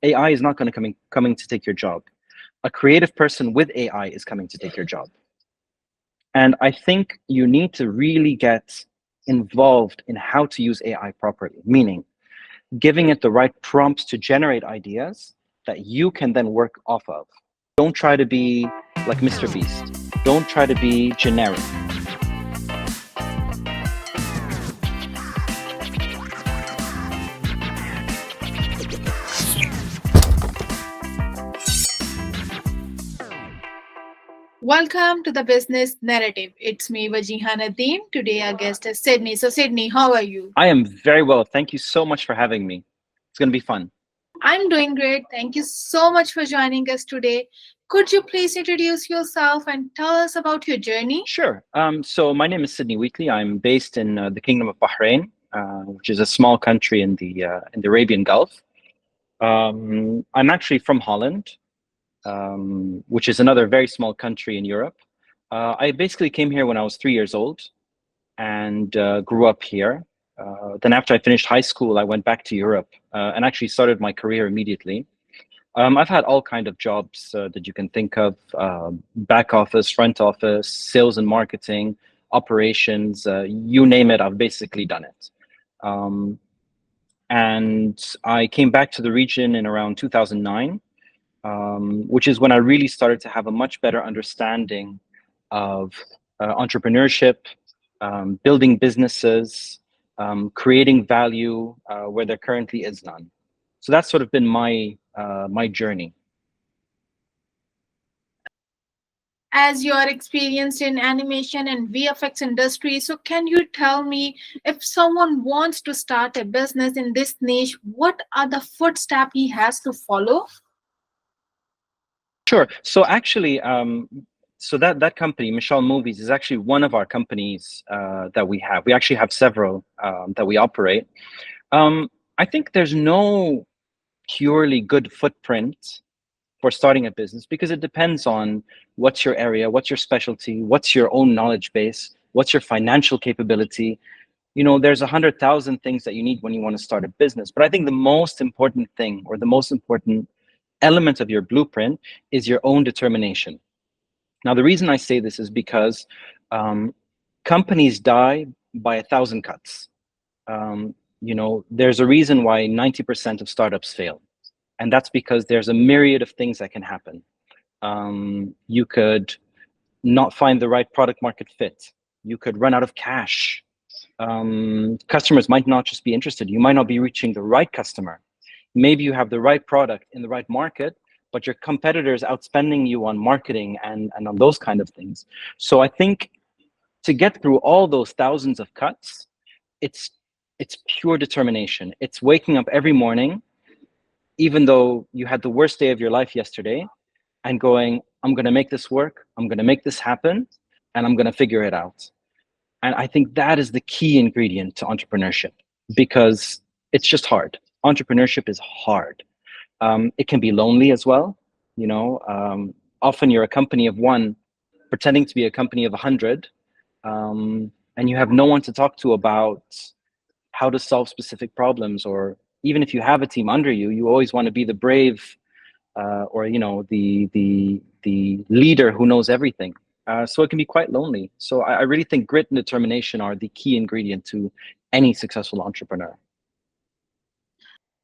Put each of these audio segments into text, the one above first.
AI is not going to coming to take your job. A creative person with AI is coming to take your job. And I think you need to really get involved in how to use AI properly, meaning giving it the right prompts to generate ideas that you can then work off of. Don't try to be like Mr. Beast. Don't try to be generic. Welcome to the Business Narrative. It's me, Wajeeha Nadeem. Today our guest is Sidney. So Sidney, how are you? I am very well. Thank you so much for having me. It's going to be fun. I'm doing great. Thank you so much for joining us today. Could you please introduce yourself and tell us about your journey? Sure. So my name is Sidney Wheatley. I'm based in the Kingdom of Bahrain, which is a small country in the Arabian Gulf. I'm actually from Holland, which is another very small country in Europe. I basically came here when I was 3 years old and grew up here. Then after I finished high school, I went back to Europe and actually started my career immediately. I've had all kind of jobs that you can think of, back office, front office, sales and marketing, operations, you name it, I've basically done it. And I came back to the region in around 2009, which is when I really started to have a much better understanding of entrepreneurship, building businesses, creating value where there currently is none. So that's sort of been my journey. As you are experienced in animation and VFX industry, so can you tell me, if someone wants to start a business in this niche, what are the footsteps he has to follow? Sure. So actually, so that company, Michelle Movies, is actually one of our companies that we have. We actually have several that we operate. I think there's no purely good footprint for starting a business because it depends on what's your area, what's your specialty, what's your own knowledge base, what's your financial capability. You know, there's 100,000 things that you need when you want to start a business. But I think the most important thing, or the most important element of your blueprint, is your own determination. Now, the reason I say this is because companies die by 1,000 cuts. You know, there's a reason why 90% of startups fail. And that's because there's a myriad of things that can happen. You could not find the right product market fit. You could run out of cash. Customers might not just be interested. You might not be reaching the right customer. Maybe you have the right product in the right market, but your competitors outspending you on marketing and on those kind of things. So I think to get through all those thousands of cuts, it's pure determination. It's waking up every morning, even though you had the worst day of your life yesterday, and going, I'm going to make this work, I'm going to make this happen, and I'm going to figure it out. And I think that is the key ingredient to entrepreneurship, because it's just hard. Entrepreneurship is hard. It can be lonely as well. You know, often you're a company of one pretending to be a company of 100, and you have no one to talk to about how to solve specific problems. Or even if you have a team under you, you always want to be the brave, or you know, the leader who knows everything. So it can be quite lonely. So I really think grit and determination are the key ingredient to any successful entrepreneur.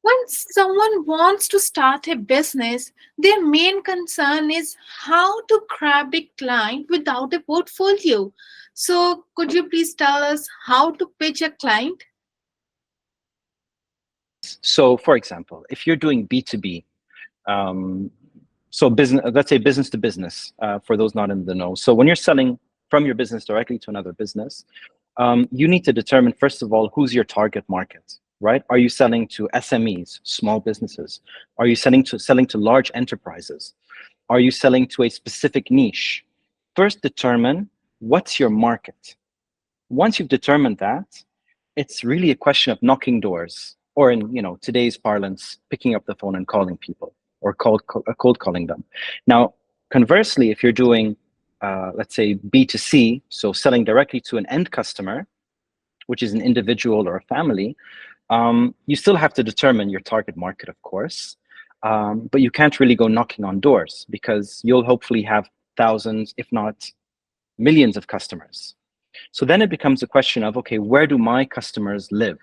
When someone wants to start a business, their main concern is how to grab a client without a portfolio. So could you please tell us how to pitch a client? So for example, if you're doing B2B, so business, let's say business to business, for those not in the know. So when you're selling from your business directly to another business, you need to determine, first of all, who's your target market, right? Are you selling to SMEs, small businesses? Are you selling to large enterprises? Are you selling to a specific niche? First, determine what's your market. Once you've determined that, it's really a question of knocking doors, or in, you know, today's parlance, picking up the phone and calling people, or cold calling them. Now, conversely, if you're doing, let's say B2C, so selling directly to an end customer, which is an individual or a family, you still have to determine your target market, of course. But you can't really go knocking on doors because you'll hopefully have thousands, if not millions of customers. So then it becomes a question of, okay, where do my customers live?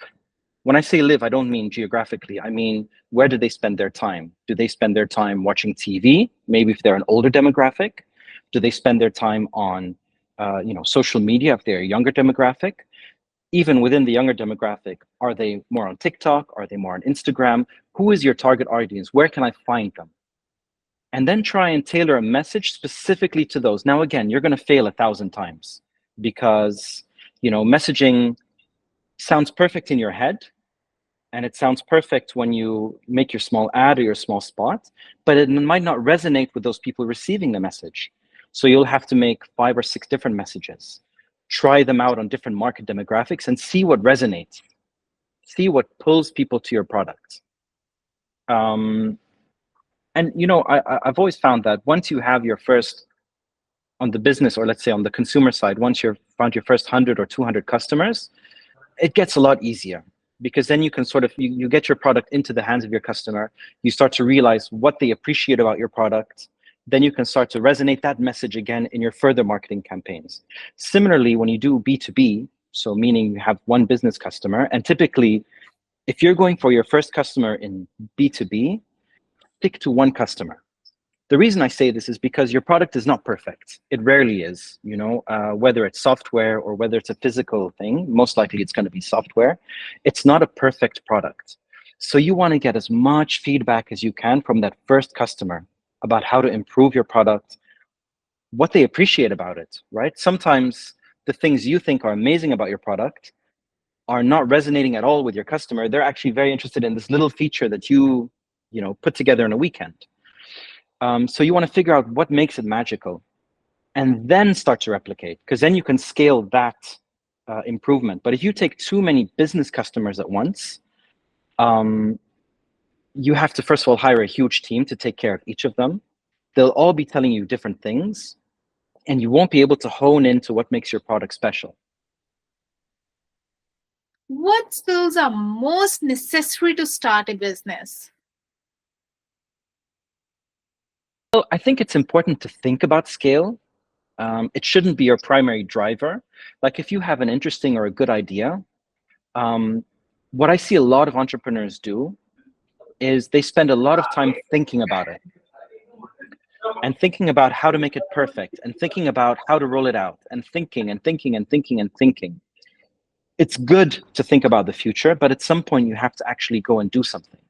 When I say live, I don't mean geographically. I mean, where do they spend their time? Do they spend their time watching TV? Maybe if they're an older demographic. Do they spend their time on, social media if they're a younger demographic? Even within the younger demographic, are they more on TikTok? Are they more on Instagram? Who is your target audience? Where can I find them? And then try and tailor a message specifically to those. Now, again, you're going to fail 1,000 times because, messaging sounds perfect in your head and it sounds perfect when you make your small ad or your small spot, but it might not resonate with those people receiving the message. So you'll have to make 5 or 6 different messages, try them out on different market demographics and see what resonates, see what pulls people to your product. And I've always found that once you have your first, on the business, or let's say on the consumer side, once you've found your first 100 or 200 customers, it gets a lot easier because then you can sort of, you get your product into the hands of your customer. You start to realize what they appreciate about your product. Then you can start to resonate that message again in your further marketing campaigns. Similarly, when you do B2B, so meaning you have one business customer, and typically, if you're going for your first customer in B2B, stick to one customer. The reason I say this is because your product is not perfect. It rarely is, whether it's software or whether it's a physical thing, most likely it's going to be software. It's not a perfect product. So you want to get as much feedback as you can from that first customer about how to improve your product, what they appreciate about it, right? Sometimes the things you think are amazing about your product are not resonating at all with your customer. They're actually very interested in this little feature that you put together in a weekend. So you want to figure out what makes it magical and then start to replicate, because then you can scale that improvement. But if you take too many business customers at once, you have to, first of all, hire a huge team to take care of each of them. They'll all be telling you different things, and you won't be able to hone into what makes your product special. What skills are most necessary to start a business? Well, I think it's important to think about scale. It shouldn't be your primary driver. Like if you have an interesting or a good idea, what I see a lot of entrepreneurs do is they spend a lot of time thinking about it and thinking about how to make it perfect and thinking about how to roll it out and thinking and thinking and thinking and thinking. It's good to think about the future, but at some point you have to actually go and do something,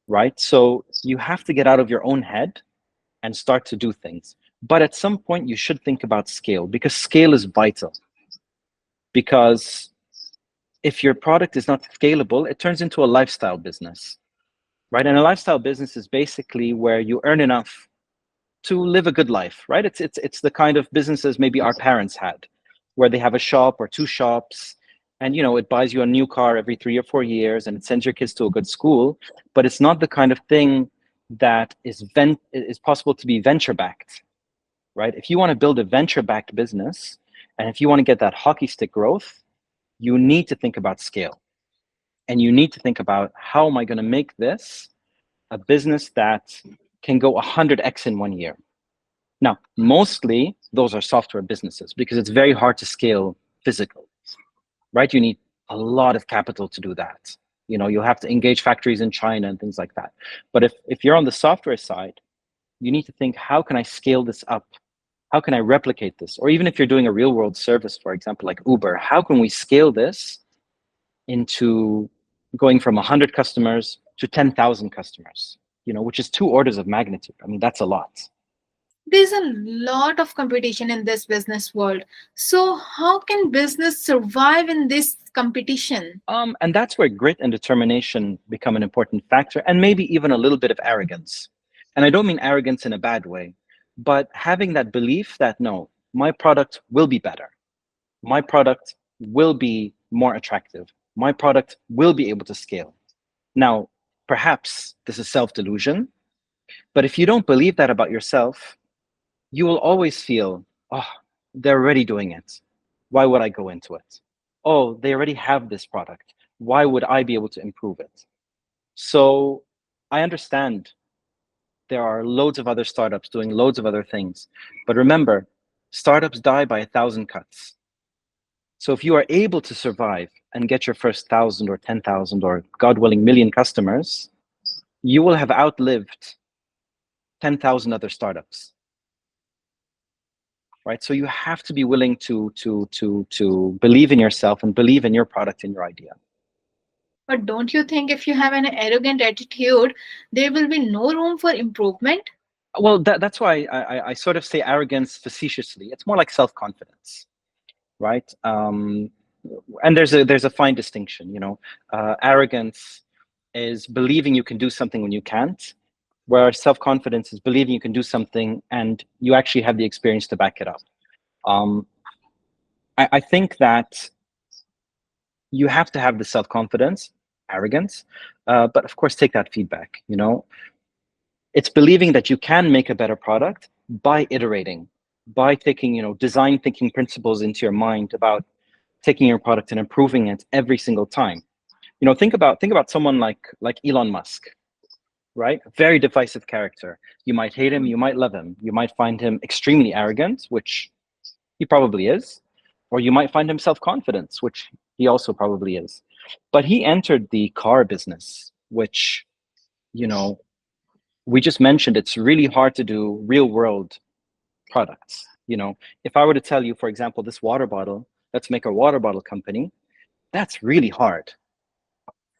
right? So you have to get out of your own head and start to do things. But at some point you should think about scale, because scale is vital. Because if your product is not scalable, it turns into a lifestyle business, right? And a lifestyle business is basically where you earn enough to live a good life, right? It's the kind of businesses maybe our parents had, where they have a shop or 2 shops, and it buys you a new car every 3 or 4 years, and it sends your kids to a good school. But it's not the kind of thing that is possible to be venture backed, right? If you want to build a venture backed business, and if you want to get that hockey stick growth, you need to think about scale, and you need to think about, how am I going to make this a business that can go 100x in 1 year? Now, mostly those are software businesses because it's very hard to scale physical, right? You need a lot of capital to do that. You'll have to engage factories in China and things like that. But if you're on the software side, you need to think, how can I scale this up? How can I replicate this? Or even if you're doing a real world service, for example, like Uber, how can we scale this into going from 100 customers to 10,000 customers, which is 2 orders of magnitude. I mean, that's a lot. There's a lot of competition in this business world. So, how can business survive in this competition? And that's where grit and determination become an important factor, and maybe even a little bit of arrogance. And I don't mean arrogance in a bad way, but having that belief that, no, my product will be better. My product will be more attractive. My product will be able to scale. Now, perhaps this is self-delusion, but if you don't believe that about yourself, you will always feel, oh, they're already doing it. Why would I go into it? Oh, they already have this product. Why would I be able to improve it? So I understand there are loads of other startups doing loads of other things, but remember, startups die by 1,000 cuts. So if you are able to survive and get your first 1,000 or 10,000 or God willing million customers, you will have outlived 10,000 other startups, right? So you have to be willing to believe in yourself and believe in your product and your idea. But don't you think if you have an arrogant attitude, there will be no room for improvement? Well, that's why I sort of say arrogance facetiously. It's more like self-confidence, right? And there's a fine distinction, you know. Arrogance is believing you can do something when you can't, where self-confidence is believing you can do something and you actually have the experience to back it up. Um, I think that you have to have the self-confidence, arrogance, but of course take that feedback, you know. It's believing that you can make a better product by iterating, by taking, you know, design thinking principles into your mind about taking your product and improving it every single time. You know, think about someone like Elon Musk, right? Very divisive character. You might hate him, you might love him, you might find him extremely arrogant, which he probably is, or you might find him self-confident, which he also probably is. But he entered the car business, which, you know, we just mentioned it's really hard to do real world products. You know, if I were to tell you, for example, this water bottle, let's make a water bottle company, that's really hard.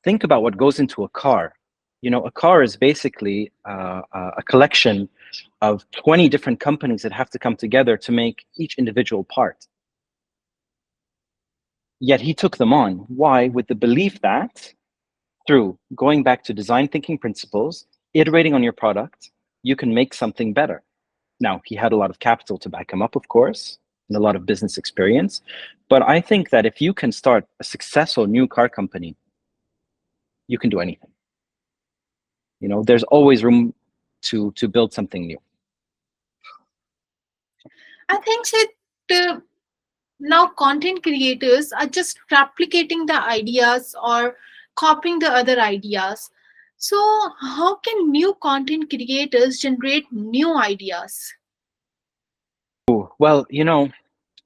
Think about what goes into a car. You know, a car is basically a collection of 20 different companies that have to come together to make each individual part. Yet he took them on. Why? With the belief that through going back to design thinking principles, iterating on your product, you can make something better. Now, he had a lot of capital to back him up, of course, and a lot of business experience. But I think that if you can start a successful new car company, you can do anything. You know, there's always room to build something new. I think that now content creators are just replicating the ideas or copying the other ideas. So, how can new content creators generate new ideas? Well, you know,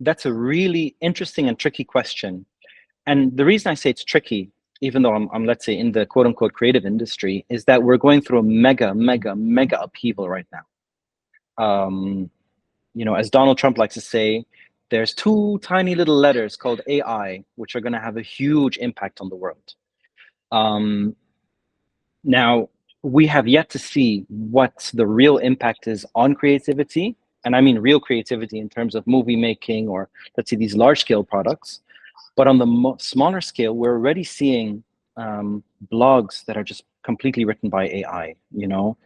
that's a really interesting and tricky question. And the reason I say it's tricky, even though I'm let's say in the quote unquote creative industry, is that we're going through a mega upheaval right now. You know, as Donald Trump likes to say, there's two tiny little letters called AI, which are going to have a huge impact on the world. Now, we have yet to see what the real impact is on creativity. And I mean real creativity in terms of movie making or let's say these large scale products. But on the smaller scale, we're already seeing blogs that are just completely written by AI. You know,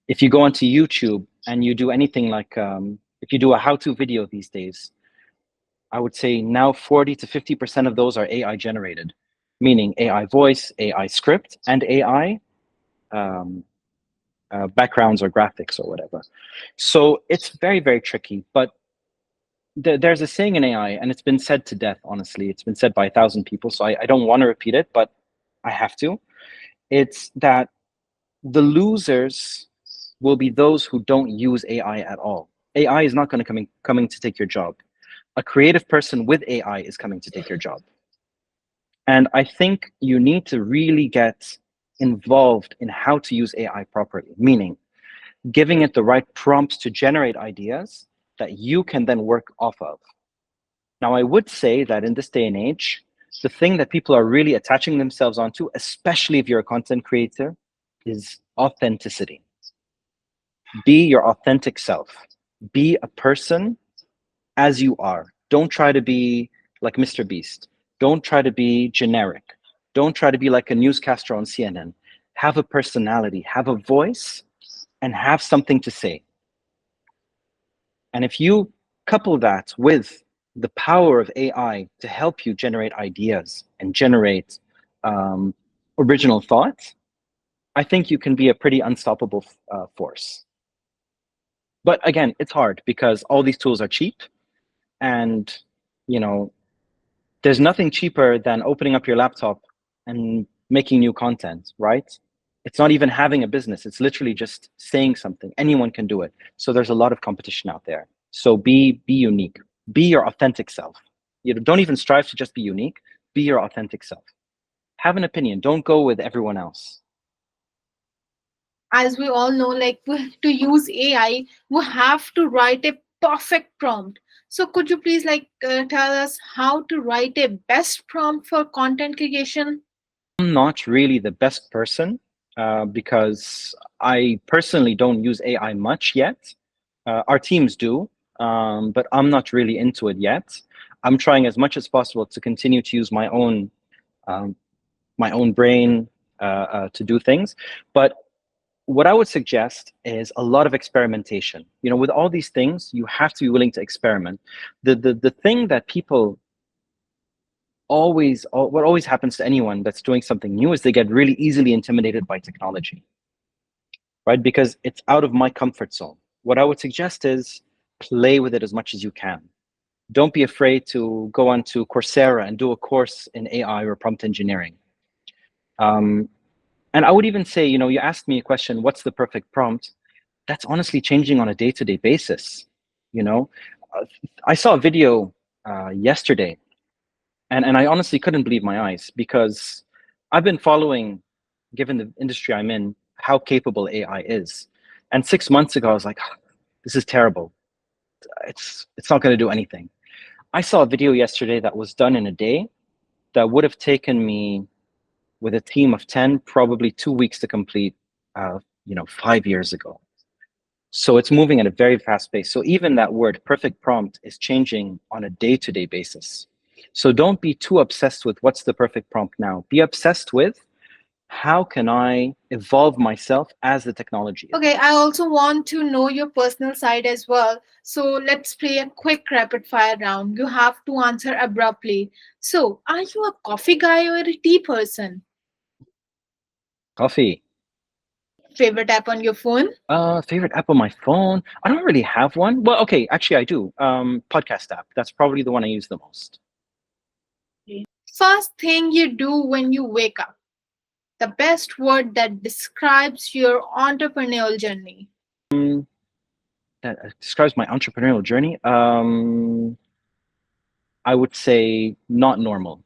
if you go onto YouTube and you do anything like, if you do a how-to video these days, I would say now 40 to 50% of those are AI generated, meaning AI voice, AI script, and AI backgrounds or graphics or whatever. So it's very tricky, but there's a saying in AI, and it's been said to death, honestly. It's been said by 1,000 people, so I don't want to repeat it, but I have to. It's that the losers will be those who don't use AI at all. AI is not going to coming to take your job. A creative person with AI is coming to take your job. And I think you need to really get involved in how to use AI properly, meaning giving it the right prompts to generate ideas that you can then work off of. Now, I would say that in this day and age, the thing that people are really attaching themselves onto, especially if you're a content creator, is authenticity. Be your authentic self. Be a person as you are. Don't try to be like Mr. Beast. Don't try to be generic. Don't try to be like a newscaster on CNN. Have a personality, have a voice, and have something to say. And if you couple that with the power of AI to help you generate ideas and generate original thoughts, I think you can be a pretty unstoppable force. But again, it's hard because all these tools are cheap, and you know, there's nothing cheaper than opening up your laptop and making new content, right? It's not even having a business. It's literally just saying something. Anyone can do it. So there's a lot of competition out there. So be unique. Be your authentic self. You know, don't even strive to just be unique. Be your authentic self. Have an opinion. Don't go with everyone else. As we all know, like to use AI, we have to write a perfect prompt. So could you please tell us how to write a best prompt for content creation? I'm not really the best person because I personally don't use AI much yet. Our teams do, but I'm not really into it yet. I'm trying as much as possible to continue to use um, my own brain to do things. But what I would suggest is a lot of experimentation. You know, with all these things, you have to be willing to experiment. The thing that people what always happens to anyone that's doing something new is they get really easily intimidated by technology, right? Because it's out of my comfort zone. What I would suggest is play with it as much as you can. Don't be afraid to go onto Coursera and do a course in AI or prompt engineering. Um, and I would even say, you know, you asked me a question, what's the perfect prompt? That's honestly changing on a day-to-day basis. You know, uh, I saw a video yesterday, and I honestly couldn't believe my eyes because I've been following, given the industry I'm in, how capable AI is. And 6 months ago, I was like, "Ah, this is terrible. It's not going to do anything." I saw a video yesterday that was done in a day that would have taken me, with a team of 10, probably 2 weeks to complete, 5 years ago. So it's moving at a very fast pace. So even that word perfect prompt is changing on a day-to-day basis. So don't be too obsessed with what's the perfect prompt now. Be obsessed with how can I evolve myself as the technology Okay, I evolves. also want to know your personal side as well. So let's play a quick rapid fire round. You have to answer abruptly. So, are you a coffee guy or a tea person? Coffee. Favorite app on your phone? Favorite app on my phone? I don't really have one. Well, okay, actually I do. Podcast app. That's probably the one I use the most. First thing you do when you wake up. The best word that describes your entrepreneurial journey. Um, that describes my entrepreneurial journey. I would say not normal.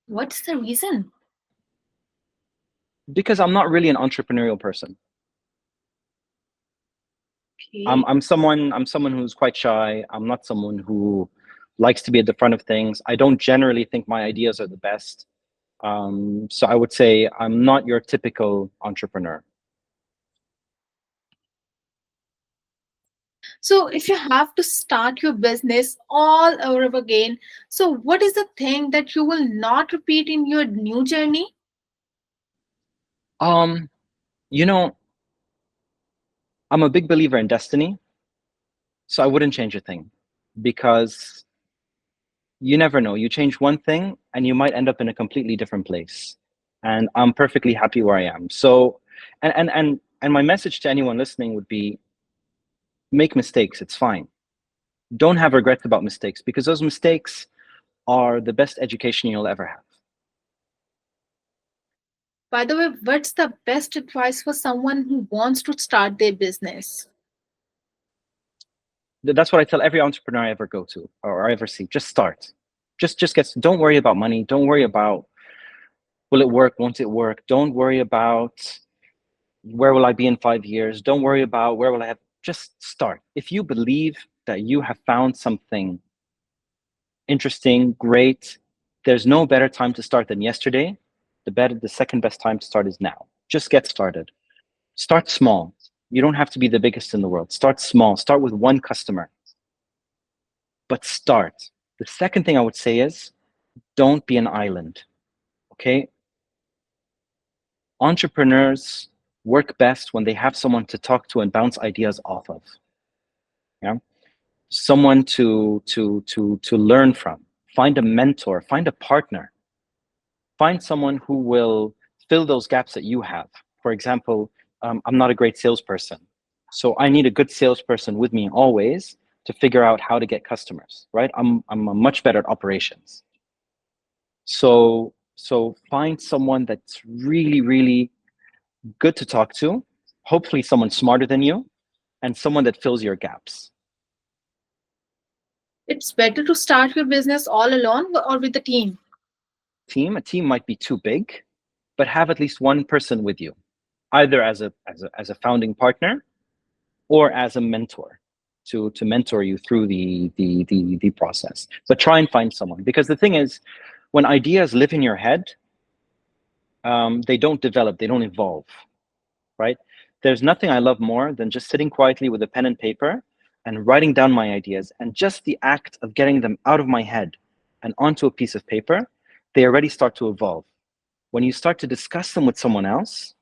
What's the reason? Because I'm not really an entrepreneurial person. Okay. I'm someone who's quite shy. I'm not someone who likes to be at the front of things. I don't generally think my ideas are the best. So I would say I'm not your typical entrepreneur. So, if you have to start your business all over again, so what is the thing that you will not repeat in your new journey? Um, you know, I'm a big believer in destiny, so I wouldn't change a thing because you never know. You change one thing and you might end up in a completely different place. And I'm perfectly happy where I am. So, and my message to anyone listening would be make mistakes. It's fine. Don't have regrets about mistakes because those mistakes are the best education you'll ever have. By the way, what's the best advice for someone who wants to start their business? That's what I tell every entrepreneur I ever go to or I ever see. Just start. Just get. Don't worry about money. Don't worry about will it work, won't it work. Don't worry about where will I be in 5 years. Don't worry about where will I have. Just start. If you believe that you have found something interesting, great, there's no better time to start than yesterday. The second best time to start is now. Just get started. Start small. You don't have to be the biggest in the world. Start small. Start with one customer, but start. The second thing I would say is don't be an island. Okay? Entrepreneurs work best when they have someone to talk to and bounce ideas off of. Yeah? Someone to learn from. Find a mentor, find a partner. Find someone who will fill those gaps that you have. For example, I'm not a great salesperson. So I need a good salesperson with me always to figure out how to get customers, right? I'm much better at operations. So So find someone that's really, really good to talk to, hopefully someone smarter than you, and someone that fills your gaps. It's better to start your business all alone or with a team. A team might be too big, but have at least one person with you, either as a founding partner or as a mentor to mentor you through the process. But try and find someone, because the thing is, when ideas live in your head, they don't develop, they don't evolve, right? There's nothing I love more than just sitting quietly with a pen and paper and writing down my ideas, and just the act of getting them out of my head and onto a piece of paper, they already start to evolve. When you start to discuss them with someone else,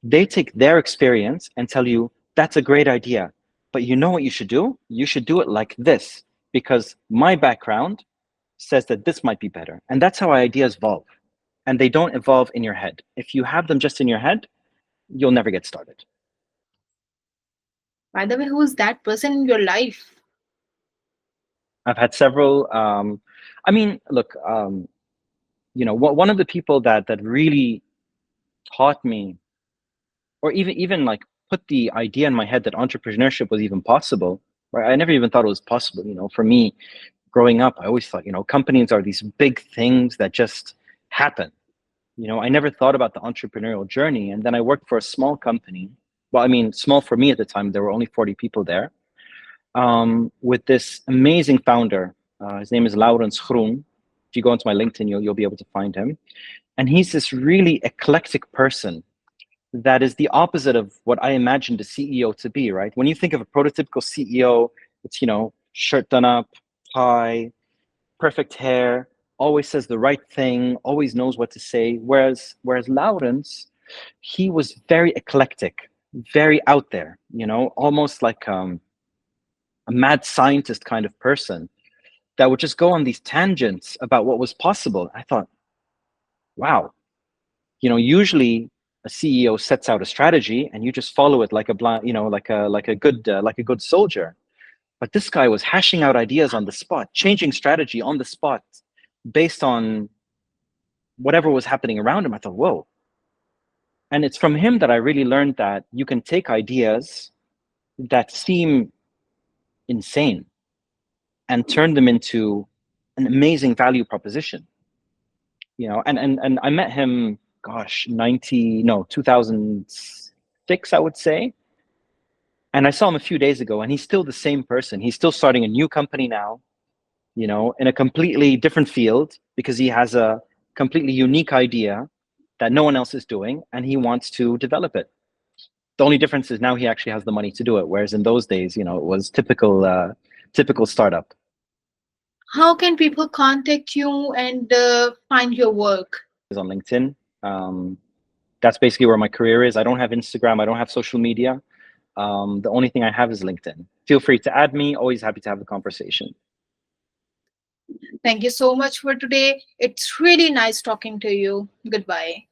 they take their experience and tell you, that's a great idea, but you know what you should do? You should do it like this, because my background says that this might be better. And that's how ideas evolve. And they don't evolve in your head. If you have them just in your head, you'll never get started. By the way, who's that person in your life? I've had several. I mean, look, one of the people that really taught me, or even like put the idea in my head that entrepreneurship was even possible. Right? I never even thought it was possible. For me, growing up, I always thought, companies are these big things that just happen. I never thought about the entrepreneurial journey. And then I worked for a small company. Well, I mean, small for me at the time. There were only 40 people there. With this amazing founder. His name is Laurens Groen. If you go onto my LinkedIn, you'll be able to find him. And he's this really eclectic person that is the opposite of what I imagined a CEO to be, right? When you think of a prototypical CEO, it's, shirt done up, tie, perfect hair, always says the right thing, always knows what to say. Whereas Laurens, he was very eclectic, very out there, almost like a mad scientist kind of person that would just go on these tangents about what was possible. I thought, wow, usually a CEO sets out a strategy and you just follow it like a blind, like a good soldier. But this guy was hashing out ideas on the spot, changing strategy on the spot based on whatever was happening around him. I thought, whoa. And it's from him that I really learned that you can take ideas that seem insane and turn them into an amazing value proposition. And I met him, gosh, 2006, I would say. And I saw him a few days ago, and he's still the same person. He's still starting a new company now, in a completely different field, because he has a completely unique idea that no one else is doing, and he wants to develop it. The only difference is now he actually has the money to do it, whereas in those days, it was typical startup. How can people contact you and find your work? Is on LinkedIn. That's basically where my career is. I don't have Instagram. I don't have social media. The only thing I have is LinkedIn. Feel free to add me. Always happy to have the conversation. Thank you so much for today. It's really nice talking to you. Goodbye.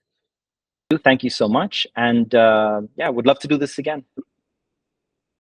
Thank you so much. And yeah, would love to do this again.